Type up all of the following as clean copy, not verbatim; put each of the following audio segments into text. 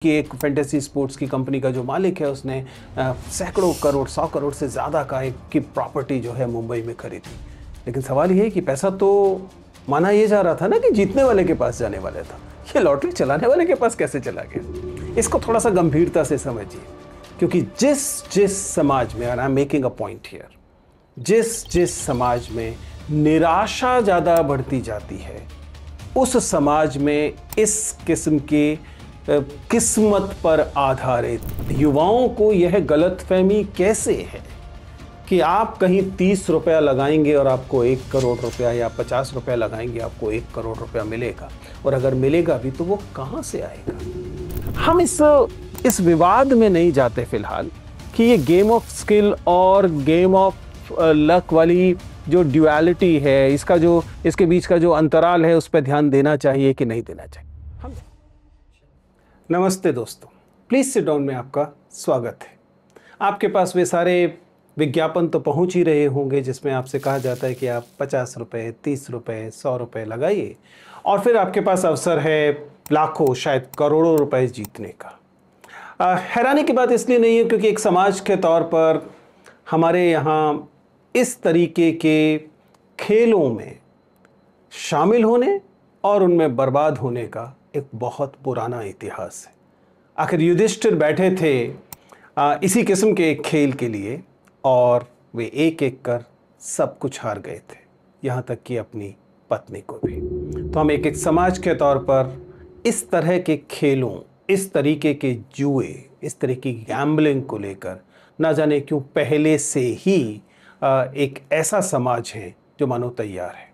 कि एक fantasy sports की कंपनी का जो मालिक है उसने सैकड़ों करोड़ 100 करोड़ से ज़्यादा का एक की प्रॉपर्टी जो है मुंबई में खरीदी। लेकिन सवाल ये है कि पैसा तो माना ये जा रहा था ना कि जीतने वाले के पास जाने वाला था, ये लॉटरी चलाने वाले के पास कैसे चला गया? इसको थोड़ा सा गंभीरता से समझिए, क्योंकि जिस समाज में, और I am making a point here, जिस समाज में निराशा ज़्यादा बढ़ती जाती है, उस समाज में इस किस्म के किस्मत पर आधारित युवाओं को यह गलतफहमी कैसे है कि आप कहीं 30 रुपया लगाएंगे और आपको 1 करोड़ रुपया, या 50 रुपया लगाएंगे आपको 1 करोड़ रुपया मिलेगा, और अगर मिलेगा भी तो वो कहाँ से आएगा? हम इस विवाद में नहीं जाते फिलहाल कि ये गेम ऑफ स्किल और गेम ऑफ लक वाली जो ड्युअलिटी है, इसके बीच का जो अंतराल है, उस पर ध्यान देना चाहिए कि नहीं देना चाहिए। नमस्ते दोस्तों, प्लीज़ सिट डाउन में आपका स्वागत है। आपके पास वे सारे विज्ञापन तो पहुंच ही रहे होंगे जिसमें आपसे कहा जाता है कि आप 50 रुपये, 30 रुपये, 100 रुपये लगाइए और फिर आपके पास अवसर है लाखों, शायद करोड़ों रुपए जीतने का। हैरानी की बात इसलिए नहीं है क्योंकि एक समाज के तौर पर हमारे यहाँ इस तरीके के खेलों में शामिल होने और उनमें बर्बाद होने का एक बहुत पुराना इतिहास है। आखिर युधिष्ठिर बैठे थे इसी किस्म के एक खेल के लिए और वे एक एक कर सब कुछ हार गए थे, यहाँ तक कि अपनी पत्नी को भी। तो हम एक समाज के तौर पर इस तरह के खेलों, इस तरीके के जुए, इस तरह की गैम्बलिंग को लेकर ना जाने क्यों पहले से ही एक ऐसा समाज है जो मानो तैयार है।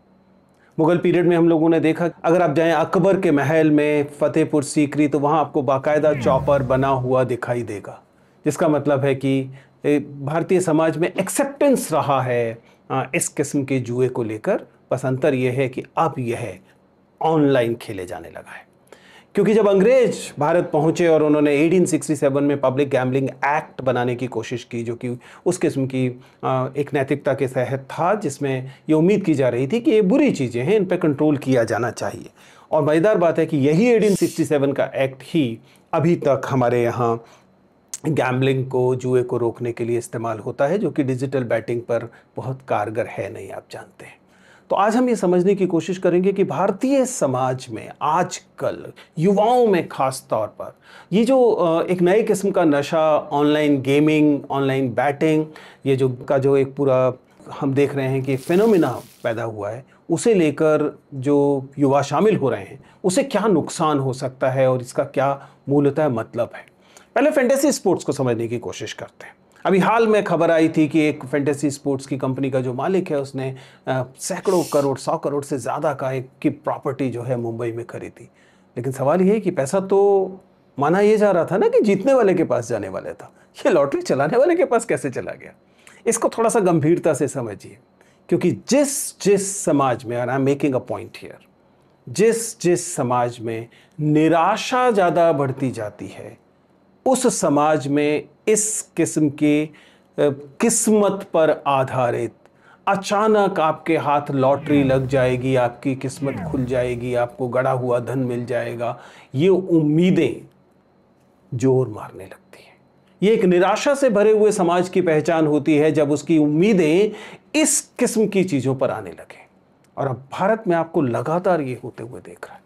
मुगल पीरियड में हम लोगों ने देखा, अगर आप जाएं अकबर के महल में फतेहपुर सीकरी, तो वहाँ आपको बाकायदा चॉपर बना हुआ दिखाई देगा, जिसका मतलब है कि भारतीय समाज में एक्सेप्टेंस रहा है इस किस्म के जुए को लेकर। बस अंतर यह है कि अब यह ऑनलाइन खेले जाने लगा है, क्योंकि जब अंग्रेज भारत पहुंचे और उन्होंने 1867 में पब्लिक गैम्बलिंग एक्ट बनाने की कोशिश की, जो कि उस किस्म की एक नैतिकता के तहत था, जिसमें ये उम्मीद की जा रही थी कि ये बुरी चीज़ें हैं, इन पर कंट्रोल किया जाना चाहिए। और मज़ेदार बात है कि यही 1867 का एक्ट ही अभी तक हमारे यहाँ गैम्बलिंग को, जुए को रोकने के लिए इस्तेमाल होता है, जो कि डिजिटल बैटिंग पर बहुत कारगर है नहीं, आप जानते हैं। तो आज हम ये समझने की कोशिश करेंगे कि भारतीय समाज में आजकल युवाओं में खास तौर पर ये जो एक नए किस्म का नशा, ऑनलाइन गेमिंग, ऑनलाइन बैटिंग, ये जो एक पूरा हम देख रहे हैं कि फिनोमिना पैदा हुआ है, उसे लेकर जो युवा शामिल हो रहे हैं, उसे क्या नुकसान हो सकता है और इसका क्या मूलतः मतलब है। पहले फैंटेसी स्पोर्ट्स को समझने की कोशिश करते हैं। अभी हाल में खबर आई थी कि एक फैंटेसी स्पोर्ट्स की कंपनी का जो मालिक है उसने सैकड़ों करोड़, 100 करोड़ से ज़्यादा का एक की प्रॉपर्टी जो है मुंबई में खरीदी। लेकिन सवाल ये है कि पैसा तो माना ये जा रहा था ना कि जीतने वाले के पास जाने वाला था, ये लॉटरी चलाने वाले के पास कैसे चला गया? इसको थोड़ा सा गंभीरता से समझिए, क्योंकि जिस समाज में, और I am making a point here, जिस समाज में निराशा ज़्यादा बढ़ती जाती है, उस समाज में इस किस्म के किस्मत पर आधारित अचानक आपके हाथ लॉटरी लग जाएगी, आपकी किस्मत खुल जाएगी, आपको गड़ा हुआ धन मिल जाएगा, ये उम्मीदें जोर मारने लगती हैं। ये एक निराशा से भरे हुए समाज की पहचान होती है जब उसकी उम्मीदें इस किस्म की चीज़ों पर आने लगे। और अब भारत में आपको लगातार ये होते हुए देख रहा है।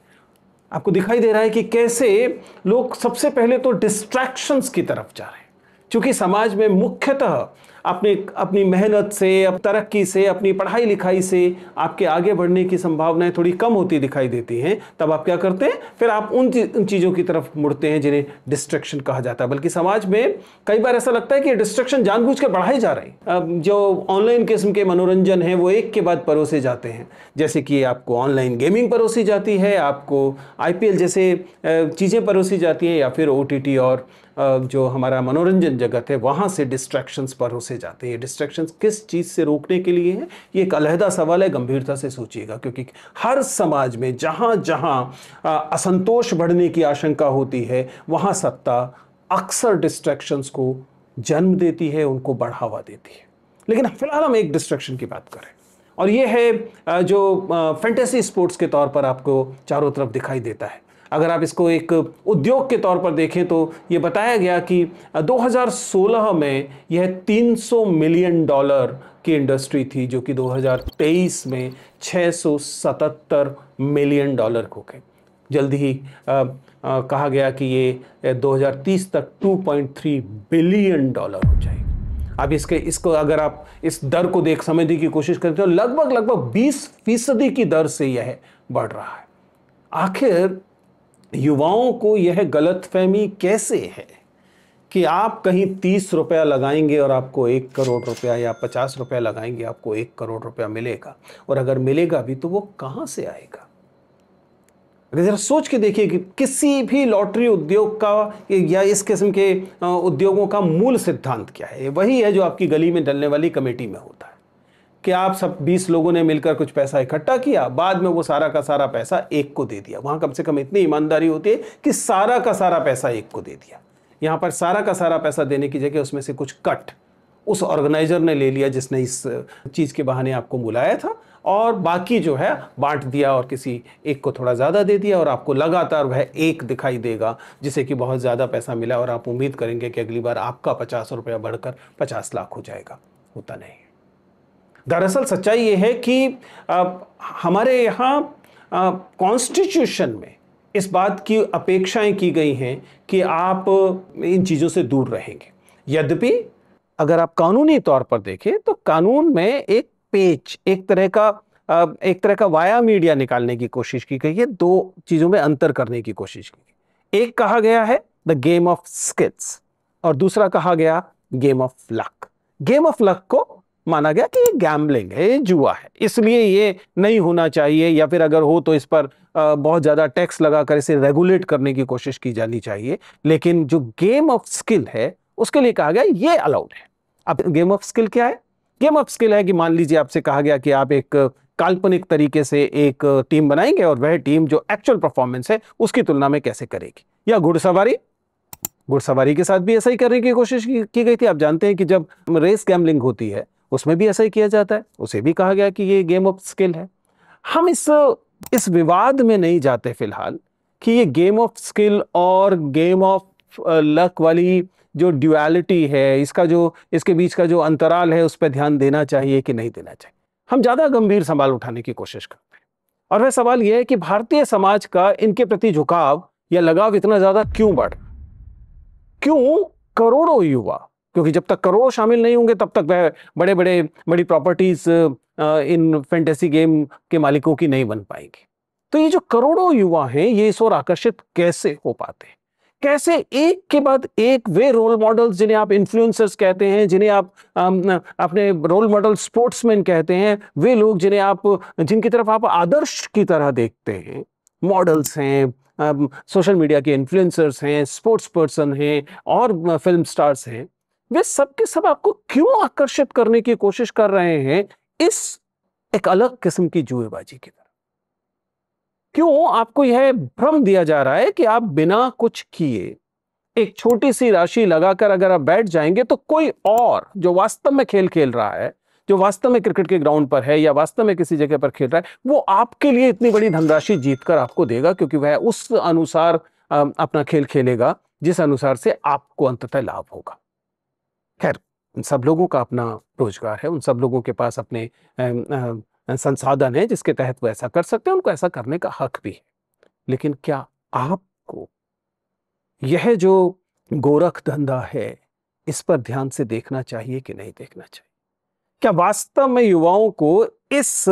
आपको दिखाई दे रहा है कि कैसे लोग सबसे पहले तो डिस्ट्रैक्शंस की तरफ जा रहे हैं, क्योंकि समाज में मुख्यतः अपनी मेहनत से, तरक्की से, अपनी पढ़ाई लिखाई से आपके आगे बढ़ने की संभावनाएं थोड़ी कम होती दिखाई देती हैं। तब आप क्या करते हैं? फिर आप उन चीज़ों की तरफ मुड़ते हैं जिन्हें डिस्ट्रैक्शन कहा जाता है। बल्कि समाज में कई बार ऐसा लगता है कि डिस्ट्रैक्शन जानबूझ के बढ़ाए जा रहे हैं। जो ऑनलाइन किस्म के मनोरंजन हैं वो एक के बाद परोसे जाते हैं, जैसे कि आपको ऑनलाइन गेमिंग परोसी जाती है, आपको IPL जैसे चीज़ें परोसी जाती हैं, या फिर OTT और जो हमारा मनोरंजन जगत है वहाँ से डिस्ट्रैक्शंस परोसे जाते हैं। ये डिस्ट्रैक्शंस किस चीज़ से रोकने के लिए हैं, ये एक अलहदा सवाल है, गंभीरता से सोचिएगा, क्योंकि हर समाज में जहाँ जहाँ असंतोष बढ़ने की आशंका होती है, वहाँ सत्ता अक्सर डिस्ट्रैक्शंस को जन्म देती है, उनको बढ़ावा देती है। लेकिन फिलहाल हम एक डिस्ट्रैक्शन की बात करें, और ये है जो फैंटेसी स्पोर्ट्स के तौर पर आपको चारों तरफ दिखाई देता है। अगर आप इसको एक उद्योग के तौर पर देखें तो ये बताया गया कि 2016 में यह $300 मिलियन की इंडस्ट्री थी, जो कि 2023 में $677 मिलियन हो गए। जल्दी ही कहा गया कि ये 2030 तक $2.3 बिलियन हो जाएगी। अब इसको अगर आप इस दर को समझने की कोशिश करते हो, लगभग 20% की दर से यह बढ़ रहा है। आखिर युवाओं को यह गलतफहमी कैसे है कि आप कहीं 30 रुपया लगाएंगे और आपको 1 करोड़ रुपया, या 50 रुपया लगाएंगे आपको 1 करोड़ रुपया मिलेगा, और अगर मिलेगा भी तो वो कहां से आएगा? अगर जरा सोच के देखिए कि किसी भी लॉटरी उद्योग का या इस किस्म के उद्योगों का मूल सिद्धांत क्या है। वही है जो आपकी गली में डलने वाली कमेटी में होता है कि आप सब 20 लोगों ने मिलकर कुछ पैसा इकट्ठा किया, बाद में वो सारा का सारा पैसा एक को दे दिया। वहां कम से कम इतनी ईमानदारी होती है कि सारा का सारा पैसा एक को दे दिया। यहां पर सारा का सारा पैसा देने की जगह उसमें से कुछ कट उस ऑर्गेनाइजर ने ले लिया जिसने इस चीज के बहाने आपको बुलाया था, और बाकी जो है बांट दिया और किसी एक को थोड़ा ज़्यादा दे दिया, और आपको लगातार वह एक दिखाई देगा जिसे कि बहुत ज़्यादा पैसा मिला, और आप उम्मीद करेंगे कि अगली बार आपका 50 रुपया बढ़कर 50 लाख हो जाएगा। होता नहीं है। दरअसल सच्चाई ये है कि हमारे यहाँ कॉन्स्टिट्यूशन में इस बात की अपेक्षाएं की गई हैं कि आप इन चीज़ों से दूर रहेंगे। यद्यपि अगर आप कानूनी तौर पर देखें तो कानून में एक पेच, एक तरह का वाया मीडिया निकालने की कोशिश की गई है। दो चीजों में अंतर करने की कोशिश की गई। एक कहा गया है द गेम ऑफ स्किल्स, और दूसरा कहा गया game of luck. Game of luck को माना गया कि ये गैम्बलिंग है, ये जुआ है, इसलिए ये नहीं होना चाहिए, या फिर अगर हो तो इस पर बहुत ज्यादा टैक्स लगाकर इसे रेगुलेट करने की कोशिश की जानी चाहिए। लेकिन जो गेम ऑफ स्किल है उसके लिए कहा गया ये अलाउड है। अब गेम ऑफ स्किल क्या है? गेम ऑफ स्किल है कि मान लीजिए आपसे कहा गया कि आप एक काल्पनिक तरीके से एक टीम बनाएंगे, और वह टीम जो एक्चुअल परफॉर्मेंस है उसकी तुलना में कैसे करेगी। या घुड़सवारी के साथ भी ऐसा ही करने की कोशिश की गई थी। आप जानते हैं कि जब रेस गैम्बलिंग होती है उसमें भी ऐसा ही किया जाता है, उसे भी कहा गया कि ये गेम ऑफ स्किल है। हम इस विवाद में नहीं जाते फिलहाल कि ये गेम ऑफ स्किल और गेम ऑफ लक वाली जो ड्युअलिटी है, इसके बीच का जो अंतराल है, उस पर ध्यान देना चाहिए कि नहीं देना चाहिए। हम ज्यादा गंभीर सवाल उठाने की कोशिश करते हैं, और वह सवाल यह है कि भारतीय समाज का इनके प्रति झुकाव या लगाव इतना ज्यादा क्यों बढ़, क्यों करोड़ों युवा, क्योंकि जब तक करोड़ों शामिल नहीं होंगे तब तक वह बड़ी प्रॉपर्टीज इन फैंटेसी गेम के मालिकों की नहीं बन पाएगी। तो ये जो करोड़ों युवा हैं, ये इस ओर आकर्षित कैसे हो पाते हैं? कैसे एक के बाद एक वे रोल मॉडल्स, जिन्हें आप इन्फ्लुएंसर्स कहते हैं, जिन्हें आप अपने रोल मॉडल स्पोर्ट्समैन कहते हैं, वे लोग जिनकी तरफ आप आदर्श की तरह देखते हैं, मॉडल्स हैं, सोशल मीडिया के इन्फ्लुएंसर्स हैं, स्पोर्ट्स पर्सन हैं, और फिल्म स्टार्स हैं, वे सब के सब आपको क्यों आकर्षित करने की कोशिश कर रहे हैं इस एक अलग किस्म की जुएबाजी की तरफ? क्यों आपको यह भ्रम दिया जा रहा है कि आप बिना कुछ किए एक छोटी सी राशि लगाकर अगर आप बैठ जाएंगे तो कोई और जो वास्तव में खेल खेल रहा है, जो वास्तव में क्रिकेट के ग्राउंड पर है या वास्तव में किसी जगह पर खेल रहा है, वो आपके लिए इतनी बड़ी धनराशि जीतकर आपको देगा, क्योंकि वह उस अनुसार अपना खेल खेलेगा जिस अनुसार से आपको अंततः लाभ होगा। खैर, उन सब लोगों का अपना रोजगार है, उन सब लोगों के पास अपने संसाधन है जिसके तहत वो ऐसा कर सकते हैं, उनको ऐसा करने का हक भी है। लेकिन क्या आपको यह जो गोरख धंधा है इस पर ध्यान से देखना चाहिए कि नहीं देखना चाहिए? क्या वास्तव में युवाओं को इस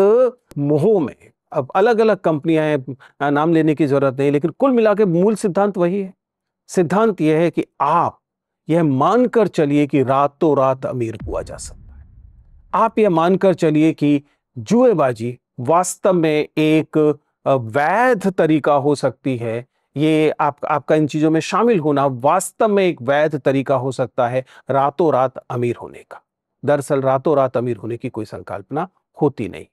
मोह में, अब अलग अलग कंपनियां हैं, नाम लेने की जरूरत नहीं, लेकिन कुल मिलाकर मूल सिद्धांत वही है। सिद्धांत यह है कि आप यह मानकर चलिए कि रातों रात अमीर हुआ जा सकता है। आप यह मानकर चलिए कि जुएबाजी वास्तव में एक वैध तरीका हो सकती है। ये आपका इन चीजों में शामिल होना वास्तव में एक वैध तरीका हो सकता है रातों रात अमीर होने का। दरअसल रातों रात अमीर होने की कोई संकल्पना होती नहीं।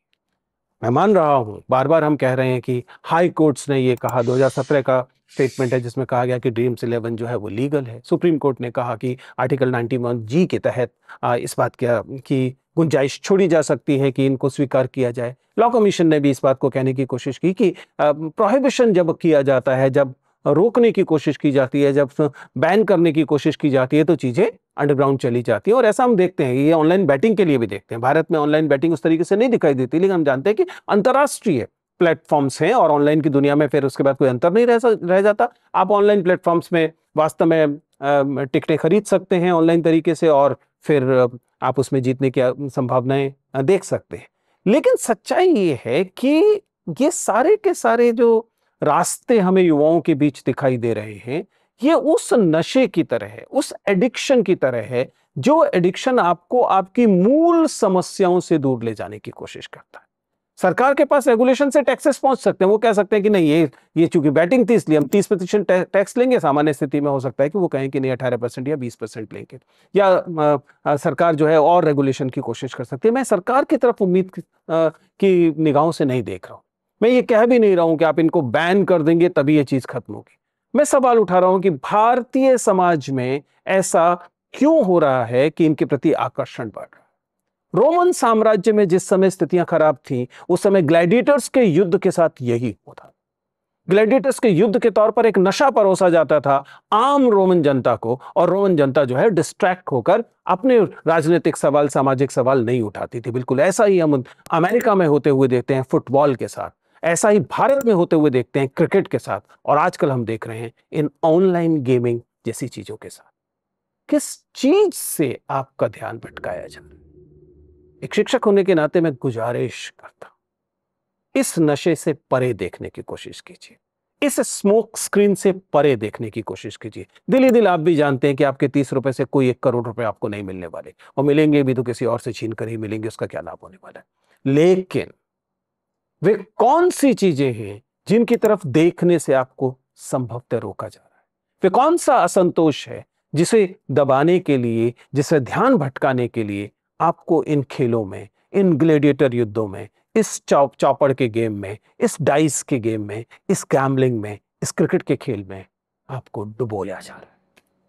मैं मान रहा हूं, बार बार हम कह रहे हैं कि हाई कोर्ट्स ने ये कहा, 2017 का स्टेटमेंट है जिसमें कहा गया कि ड्रीम्स 11 जो है वो लीगल है। सुप्रीम कोर्ट ने कहा कि आर्टिकल 91 जी के तहत इस बात की गुंजाइश छोड़ी जा सकती है कि इनको स्वीकार किया जाए। लॉ कमीशन ने भी इस बात को कहने की कोशिश की कि प्रोहिबिशन जब किया जाता है, जब रोकने की कोशिश की जाती है, जब बैन करने की कोशिश की जाती है, तो चीजें अंडरग्राउंड चली जाती है। और ऐसा हम देखते हैं, ये ऑनलाइन बैटिंग के लिए भी देखते हैं। भारत में ऑनलाइन बैटिंग उस तरीके से नहीं दिखाई देती, लेकिन हम जानते हैं कि अंतर्राष्ट्रीय प्लेटफॉर्म्स हैं और ऑनलाइन की दुनिया में फिर उसके बाद कोई अंतर नहीं रह जाता। आप ऑनलाइन प्लेटफॉर्म्स में वास्तव में टिकटें खरीद सकते हैं ऑनलाइन तरीके से, और फिर आप उसमें जीतने की संभावनाएं देख सकते हैं। लेकिन सच्चाई ये है कि ये सारे के सारे जो रास्ते हमें युवाओं के बीच दिखाई दे रहे हैं, ये उस नशे की तरह है, उस एडिक्शन की तरह है, जो एडिक्शन आपको आपकी मूल समस्याओं से दूर ले जाने की कोशिश करता है। सरकार के पास रेगुलेशन से टैक्सेस पहुंच सकते हैं। वो कह सकते हैं कि नहीं, ये चूंकि बैटिंग थी इसलिए हम 30% टैक्स लेंगे। सामान्य स्थिति में हो सकता है कि वो कहें कि नहीं, 18% या 20% लेंगे, या सरकार जो है और रेगुलेशन की कोशिश कर सकती है। मैं सरकार की तरफ उम्मीद की निगाहों से नहीं देख रहा हूं। मैं ये कह भी नहीं रहा हूं कि आप इनको बैन कर देंगे तभी ये चीज खत्म होगी। मैं सवाल उठा रहा हूं कि भारतीय समाज में ऐसा क्यों हो रहा है कि इनके प्रति आकर्षण बढ़ रहा है। रोमन साम्राज्य में जिस समय स्थितियां खराब थीं, उस समय ग्लैडिएटर्स के युद्ध के साथ यही होता। ग्लैडिएटर्स के युद्ध के तौर पर एक नशा परोसा जाता था आम रोमन जनता को, और रोमन जनता जो है डिस्ट्रैक्ट होकर अपने राजनीतिक सवाल, सामाजिक सवाल नहीं उठाती थी। बिल्कुल ऐसा ही हम अमेरिका में होते हुए देखते हैं फुटबॉल के साथ, ऐसा ही भारत में होते हुए देखते हैं क्रिकेट के साथ, और आजकल हम देख रहे हैं इन ऑनलाइन गेमिंग जैसी चीजों के साथ। किस चीज से आपका ध्यान भटकाया जा रहा है? एक शिक्षक होने के नाते मैं गुजारिश करता हूं, इस नशे से परे देखने की कोशिश कीजिए, इस स्मोक स्क्रीन से परे देखने की कोशिश कीजिए। दिल ही दिल आप भी जानते हैं कि आपके 30 रुपए से कोई 1 करोड़ रुपए आपको नहीं मिलने वाले, और मिलेंगे भी तो किसी और से छीन कर ही मिलेंगे, उसका क्या लाभ होने वाला है। लेकिन वे कौन सी चीजें हैं जिनकी तरफ देखने से आपको संभवतः रोका जा रहा है? वे कौन सा असंतोष है जिसे दबाने के लिए, जिसे ध्यान भटकाने के लिए आपको इन खेलों में, इन ग्लेडिएटर युद्धों में, इस चौपड़ के गेम में, इस डाइस के गेम में, इस गैम्बलिंग में, इस क्रिकेट के खेल में आपको डुबोया जा रहा है?